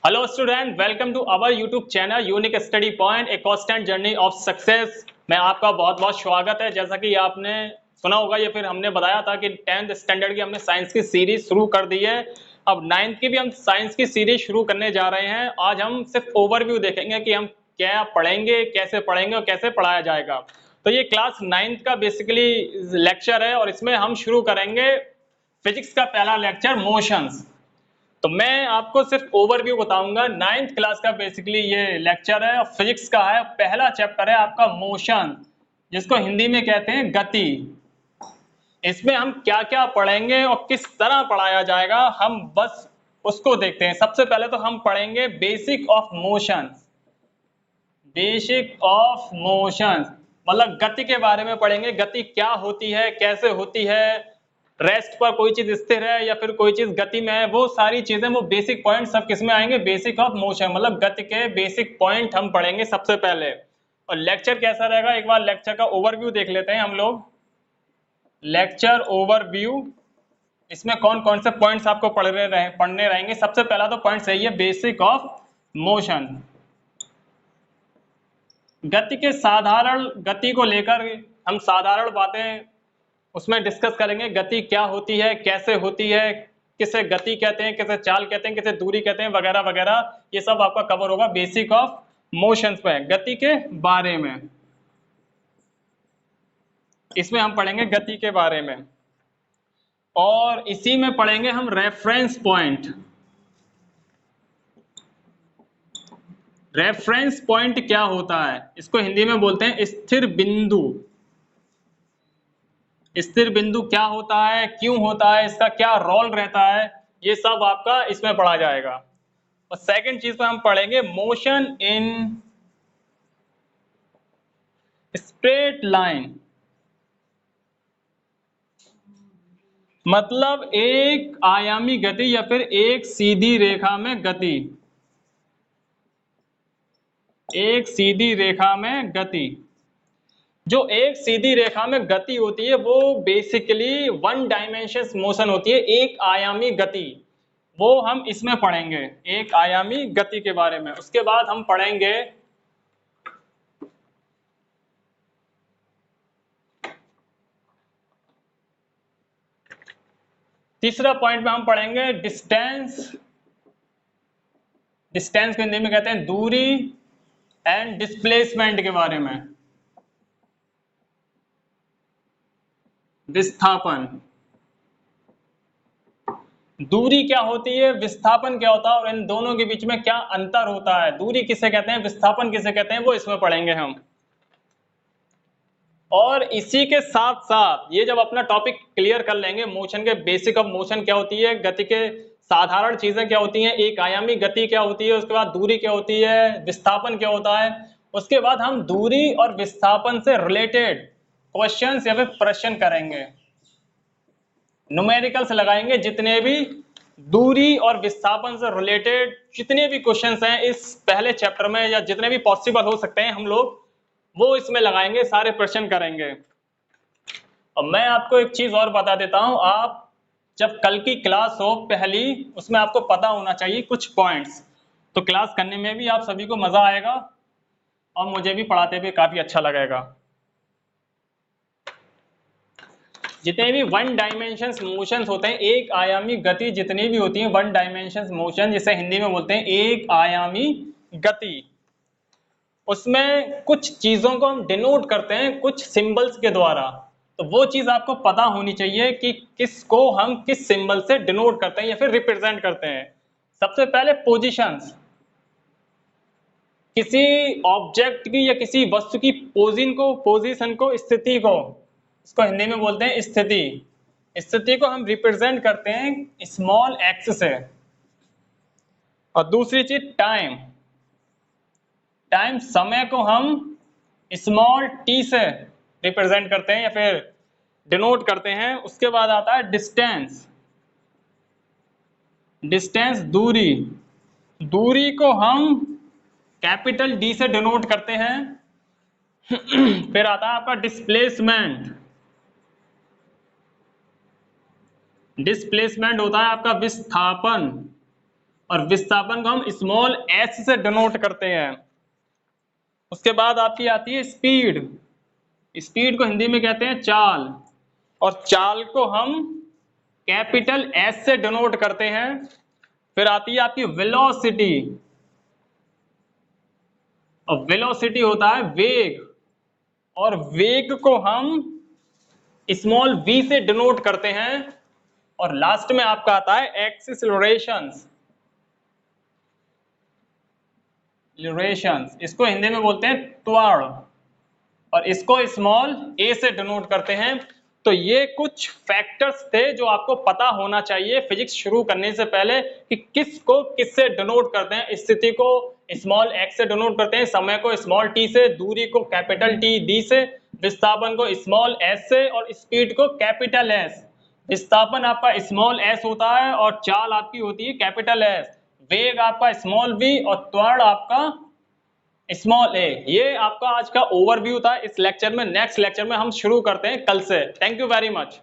Hello student, welcome to our YouTube channel unique study point, a constant journey of success में आपका बहुत बहुत स्वागत है। जैसा कि आपने सुना होगा या फिर हमने बताया था कि 10th स्टैंडर्ड की हमने साइंस की सीरीज शुरू कर दी है। अब 9th की भी हम साइंस की सीरीज शुरू करने जा रहे हैं। आज हम सिर्फ ओवरव्यू देखेंगे कि हम क्या पढ़ेंगे, कैसे पढ़ेंगे और कैसे पढ़ाया जाएगा। तो ये क्लास 9th का बेसिकली लेक्चर है और इसमें हम शुरू करेंगे फिजिक्स का पहला लेक्चर, मोशंस। तो मैं आपको सिर्फ ओवरव्यू बताऊंगा। 9th क्लास का बेसिकली ये लेक्चर है और फिजिक्स का है। पहला चैप्टर है आपका मोशन, जिसको हिंदी में कहते हैं गति। इसमें हम क्या क्या पढ़ेंगे और किस तरह पढ़ाया जाएगा, हम बस उसको देखते हैं। सबसे पहले तो हम पढ़ेंगे basic of motion. Basic of motion मतलब गति के बारे में पढ़ेंगे। गति क्या होती है, कैसे होती है, रेस्ट पर कोई चीज स्थिर है या फिर कोई चीज गति में है, वो सारी चीजें, वो बेसिक पॉइंट सब किसमें आएंगे, बेसिक ऑफ मोशन। मतलब गति के बेसिक पॉइंट हम पढ़ेंगे सबसे पहले। और लेक्चर कैसा रहेगा, एक बार लेक्चर का ओवरव्यू देख लेते हैं हम लोग। लेक्चर ओवरव्यू, इसमें कौन कौन से पॉइंट्स आपको पढ़ने रहेंगे। सबसे पहला तो पॉइंट सही है, बेसिक ऑफ मोशन। गति के साधारण, गति को लेकर हम साधारण बातें उसमें डिस्कस करेंगे। गति क्या होती है, कैसे होती है, किसे गति कहते हैं, किसे चाल कहते हैं, किसे दूरी कहते हैं, वगैरह वगैरह। ये सब आपका कवर होगा बेसिक ऑफ मोशंस पे, गति के बारे में। इसमें हम पढ़ेंगे गति के बारे में और इसी में पढ़ेंगे हम रेफरेंस पॉइंट। रेफरेंस पॉइंट क्या होता है, इसको हिंदी में बोलते हैं स्थिर बिंदु। स्थिर बिंदु क्या होता है, क्यों होता है, इसका क्या रोल रहता है, ये सब आपका इसमें पढ़ा जाएगा। और सेकंड चीज पे हम पढ़ेंगे मोशन इन स्ट्रेट लाइन। मतलब एक आयामी गति या फिर एक सीधी रेखा में गति। एक सीधी रेखा में गति, जो एक सीधी रेखा में गति होती है वो बेसिकली वन डायमेंशन मोशन होती है, एक आयामी गति। वो हम इसमें पढ़ेंगे, एक आयामी गति के बारे में। उसके बाद हम पढ़ेंगे तीसरा पॉइंट में हम पढ़ेंगे डिस्टेंस। डिस्टेंस को हिंदी में कहते हैं दूरी, एंड डिस्प्लेसमेंट के बारे में, विस्थापन। दूरी क्या होती है, विस्थापन क्या होता है और इन दोनों के बीच में क्या अंतर होता है, दूरी किसे कहते हैं, विस्थापन किसे कहते हैं, वो इसमें पढ़ेंगे हम। और इसी के साथ साथ ये जब अपना टॉपिक क्लियर कर लेंगे, मोशन के बेसिक ऑफ मोशन क्या होती है, गति के साधारण चीजें क्या होती हैं, एक आयामी गति क्या होती है, उसके बाद दूरी क्या होती है, विस्थापन क्या होता है, उसके बाद हम दूरी और विस्थापन से रिलेटेड क्वेश्चंस या फिर प्रश्न करेंगे। न्यूमेरिकल्स लगाएंगे, जितने भी दूरी और विस्थापन से रिलेटेड जितने भी क्वेश्चंस हैं इस पहले चैप्टर में, या जितने भी पॉसिबल हो सकते हैं हम लोग वो इसमें लगाएंगे, सारे प्रश्न करेंगे। और मैं आपको एक चीज और बता देता हूं, आप जब कल की क्लास हो पहली, उसमें आपको पता होना चाहिए कुछ पॉइंट्स, तो क्लास करने में भी आप सभी को मजा आएगा और मुझे भी पढ़ाते हुए काफी अच्छा लगेगा। जितने भी वन डायमेंशन मोशंस होते हैं, एक आयामी गति जितनी भी होती है, वन डायमेंशन मोशन जिसे हिंदी में बोलते हैं एक आयामी गति, उसमें कुछ चीजों को हम डिनोट करते हैं कुछ सिंबल्स के द्वारा। तो वो चीज आपको पता होनी चाहिए कि किसको हम किस सिंबल से डिनोट करते हैं या फिर रिप्रेजेंट करते हैं। सबसे पहले पोजीशंस, किसी ऑब्जेक्ट की या किसी वस्तु की पोजीशन को, स्थिति को, इसको हिंदी में बोलते हैं स्थिति। स्थिति को हम रिप्रेजेंट करते हैं स्मॉल एक्स से। और दूसरी चीज टाइम, टाइम समय को हम स्मॉल टी से रिप्रेजेंट करते हैं या फिर डिनोट करते हैं। उसके बाद आता है डिस्टेंस। डिस्टेंस दूरी, दूरी को हम कैपिटल डी से डिनोट करते हैं। फिर आता है आपका डिस्प्लेसमेंट। डिस्प्लेसमेंट होता है आपका विस्थापन। और विस्थापन को हम स्मॉल एस से डिनोट करते हैं। उसके बाद आपकी आती है स्पीड। स्पीड को हिंदी में कहते हैं चाल, और चाल को हम कैपिटल एस से डिनोट करते हैं। फिर आती है आपकी वेलोसिटी, और वेलोसिटी होता है वेग, और वेग को हम स्मॉल v से डिनोट करते हैं। और लास्ट में आपका आता है एक्सीलरेशंस। इसको हिंदी में बोलते हैं त्वरण, और इसको स्मॉल a से डिनोट करते हैं। तो ये कुछ फैक्टर्स थे जो आपको पता होना चाहिए फिजिक्स शुरू करने से पहले कि किसको किससे डिनोट करते हैं। स्थिति को स्मॉल x से डिनोट करते हैं, समय को स्मॉल t से, दूरी को कैपिटल T d से, विस्थापन को स्मॉल s से, और स्पीड को कैपिटल S। विस्थापन आपका स्मॉल s होता है और चाल आपकी होती है कैपिटल S, वेग आपका स्मॉल v और त्वरण आपका स्मॉल ए। ये आपका आज का ओवरव्यू था इस लेक्चर में। नेक्स्ट लेक्चर में हम शुरू करते हैं कल से। Thank you very much.